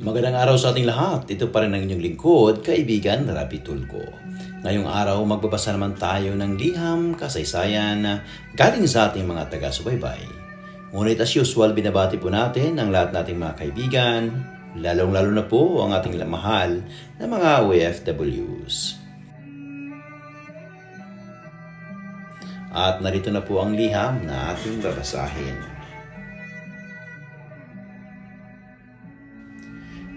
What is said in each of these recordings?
Magandang araw sa ating lahat. Ito pa rin ang inyong lingkod, kaibigan Rapi Tulfo. Ngayong araw, magbabasa naman tayo ng liham, kasaysayan na galing sa ating mga taga-subaybay. Ngunit as usual, binabati po natin ang lahat nating mga kaibigan, lalong-lalo na po ang ating mahal na mga OFWs. At narito na po ang liham na ating babasahin.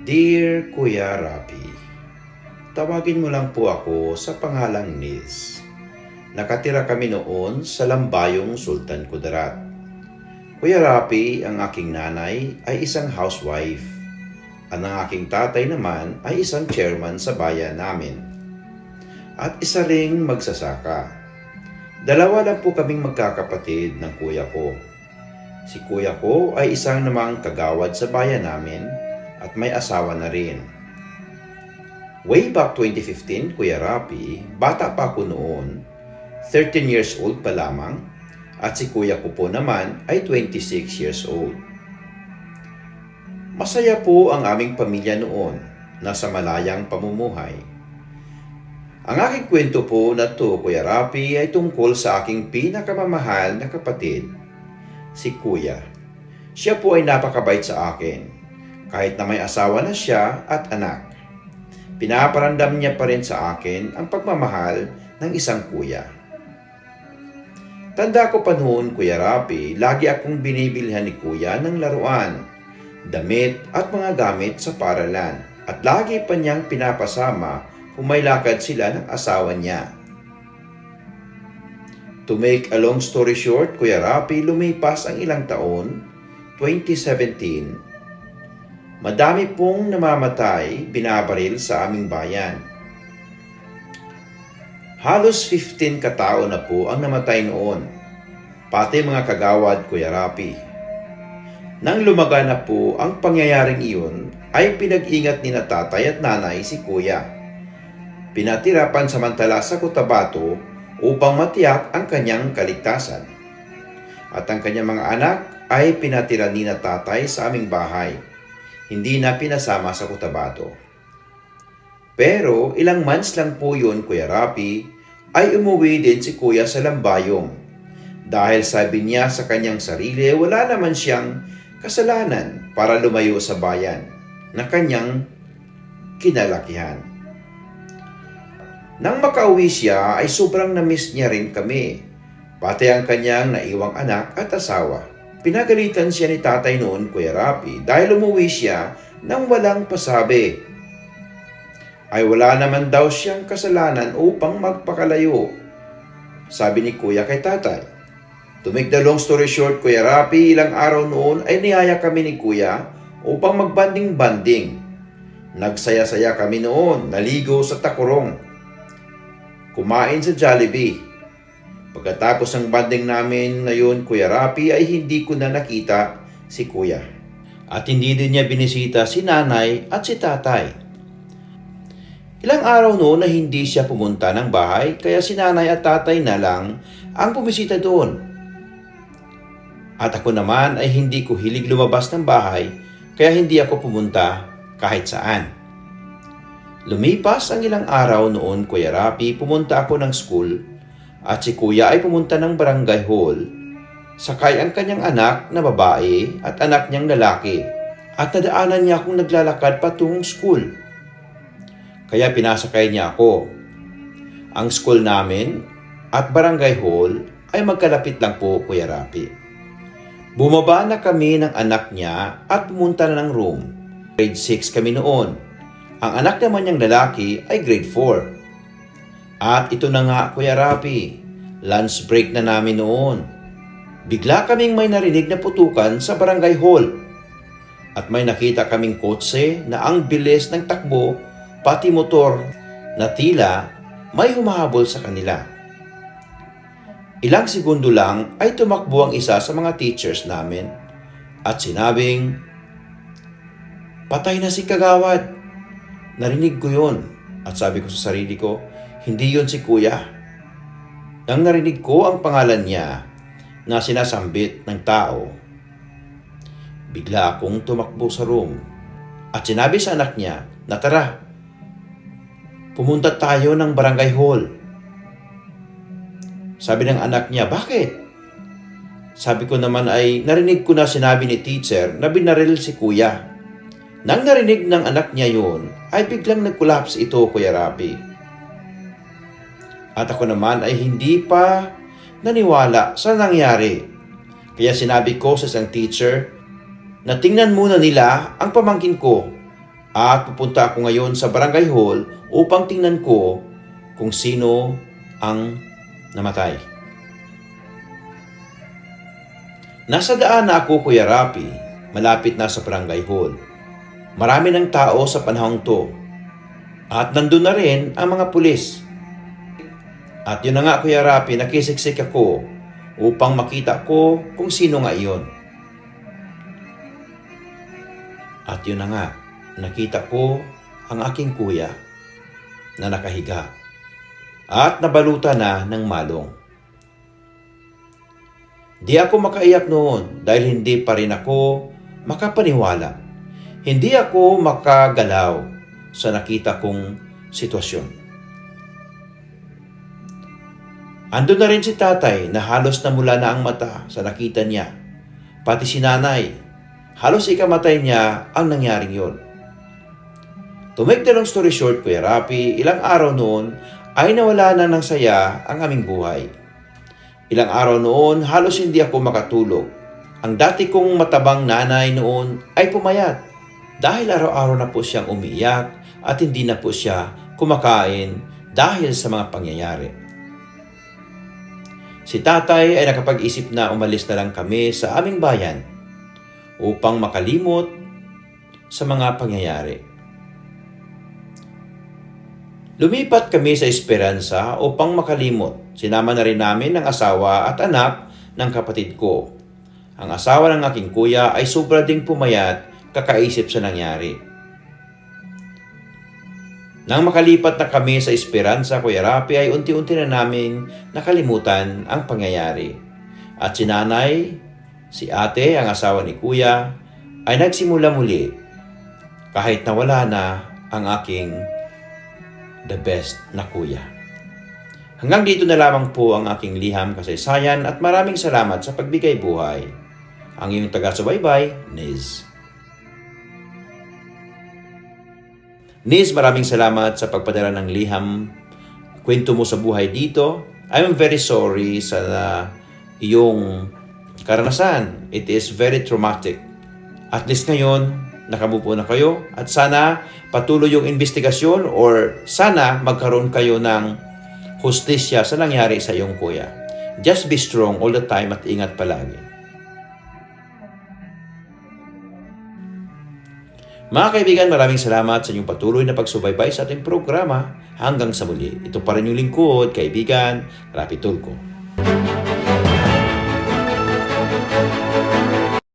Dear Kuya Rapi, tawagin mo lang po ako sa pangalang Niz. Nakatira kami noon sa Lambayong Sultan Kudarat. Kuya Rapi, ang aking nanay ay isang housewife. Ang aking tatay naman ay isang chairman sa bayan namin. At isa ring magsasaka. Dalawa lang po kaming magkakapatid ng kuya ko. Si kuya ko ay isang namang kagawad sa bayan namin at may asawa na rin. Way back 2015, Kuya Rapi, bata pa ako noon, 13 years old pa lamang, at si kuya ko po naman ay 26 years old. Masaya po ang aming pamilya noon, nasa malayang pamumuhay. Ang aking kwento po na to, Kuya Rapi, ay tungkol sa aking pinakamamahal na kapatid, si Kuya. Siya po ay napakabait sa akin. Kahit na may asawa na siya at anak, pinaparandam niya pa rin sa akin ang pagmamahal ng isang kuya. Tanda ko pa noon, Kuya Rapi, lagi akong binibilhan ni kuya ng laruan, damit at mga gamit sa paralan, at lagi pa niyang pinapasama kung may lakad sila ng asawa niya. To make a long story short, Kuya Rapi, lumipas ang ilang taon, 2017, madami pong namamatay, binabaril sa aming bayan. Halos 15 katao na po ang namatay noon, pati mga kagawad, Kuya Rapi. Nang lumaga na po ang pangyayaring iyon, ay pinag-ingat ni na tatay at nanay si kuya. Pinatira pansamantala sa Cotabato upang matiyak ang kanyang kaligtasan. At ang kanyang mga anak ay pinatira ni na tatay sa aming bahay. Hindi na pinasama sa Cotabato. Pero ilang months lang po yun, Kuya Rapi, ay umuwi din si kuya sa Lambayong. Dahil sabi niya sa kanyang sarili, wala naman siyang kasalanan para lumayo sa bayan na kanyang kinalakihan. Nang makauwi siya ay sobrang na-miss niya rin kami, pati ang kanyang naiwang anak at asawa. Pinagalitan siya ni tatay noon, Kuya Rapi, dahil umuwi siya nang walang pasabi. Ay wala naman daw siyang kasalanan upang magpakalayo, sabi ni kuya kay tatay. To make the long story short, Kuya Rapi, ilang araw noon ay niyaya kami ni kuya upang magbanding-banding. Nagsaya-saya kami noon, naligo sa Takurong, kumain sa Jollibee. Pagkatapos ng banding namin na yun, Kuya Rapi, ay hindi ko na nakita si kuya. At hindi din niya binisita si nanay at si tatay. Ilang araw noon na hindi siya pumunta ng bahay, kaya si nanay at tatay na lang ang bumisita doon. At ako naman ay hindi ko hilig lumabas ng bahay, kaya hindi ako pumunta kahit saan. Lumipas ang ilang araw noon, Kuya Rapi, pumunta ako ng school, at si kuya ay pumunta ng barangay hall, sakay ang kanyang anak na babae at anak niyang lalaki, at nadaanan niya akong naglalakad patungong school. Kaya pinasakay niya ako. Ang school namin at barangay hall ay magkalapit lang po, Kuya Rapi. Bumaba na kami ng anak niya at pumunta na ng room. Grade 6 kami noon. Ang anak naman niyang lalaki ay grade 4. At ito na nga, Kuya Rapi, lunch break na namin noon. Bigla kaming may narinig na putukan sa barangay hall. At may nakita kaming kotse na ang bilis ng takbo, pati motor na tila may humahabol sa kanila. Ilang segundo lang ay tumakbo ang isa sa mga teachers namin at sinabing, "Patay na si Kagawad." Narinig ko yun at sabi ko sa sarili ko, hindi yun si kuya. Nang narinig ko ang pangalan niya na sinasambit ng tao, bigla akong tumakbo sa room At sinabi sa anak niya na tara, pumunta tayo ng barangay hall. Sabi ng anak niya, bakit? Sabi ko naman ay narinig ko na sinabi ni teacher na binaril si kuya. Nang narinig ng anak niya yun, ay biglang nag-collapse ito, Kuya Rapi. At ako naman ay hindi pa naniwala sa nangyari. Kaya sinabi ko sa isang teacher na tingnan muna nila ang pamangkin ko at pupunta ako ngayon sa barangay hall upang tingnan ko kung sino ang namatay. Nasa daan na ako, Kuya Rapi, malapit na sa barangay hall. Marami ng tao sa panahong to at nandun na rin ang mga pulis. At yun na nga, Kuya Rapi, nakisiksik ako upang makita ko kung sino nga iyon. At yun na nga, nakita ko ang aking kuya na nakahiga at nabalutan na ng malong. Di ako makaiyak noon dahil hindi pa rin ako makapaniwala. Hindi ako makagalaw sa nakita kong sitwasyon. Andun na rin si tatay na halos namula na ang mata sa nakita niya. Pati si nanay, halos ikamatay niya ang nangyaring yon. To make the long story short, Kuya Rapi, ilang araw noon ay nawala na ng saya ang aming buhay. Ilang araw noon, halos hindi ako makatulog. Ang dati kong matabang nanay noon ay pumayat dahil araw-araw na po siyang umiiyak at hindi na po siya kumakain dahil sa mga pangyayari. Si tatay ay nakapag-isip na umalis na lang kami sa aming bayan upang makalimot sa mga pangyayari. Lumipat kami sa Esperanza upang makalimot. Sinama na rin namin ang asawa at anak ng kapatid ko. Ang asawa ng aking kuya ay sobra ding pumayat kakaisip sa nangyari. Nang makalipat na kami sa Esperanza, Kuya Rapi, ay unti-unti na namin nakalimutan ang pangyayari. At si nanay, si ate, ang asawa ni kuya, ay nagsimula muli kahit nawala na ang aking the best na kuya. Hanggang dito na lamang po ang aking liham kasaysayan at maraming salamat sa pagbigay buhay. Ang iyong taga-subaybay, Niz. Niz, maraming salamat sa pagpadala ng liham kwento mo sa buhay dito. I'm very sorry sa iyong karanasan. It is very traumatic. At least ngayon, nakabupo na kayo at sana patuloy yung investigasyon or sana magkaroon kayo ng hustisya sa nangyari sa iyong kuya. Just be strong all the time at ingat palagi. Mga kaibigan, maraming salamat sa inyong patuloy na pagsubaybay sa ating programa. Hanggang sa muli. Ito pa rin yung lingkod, kaibigan, Rapi Tulfo.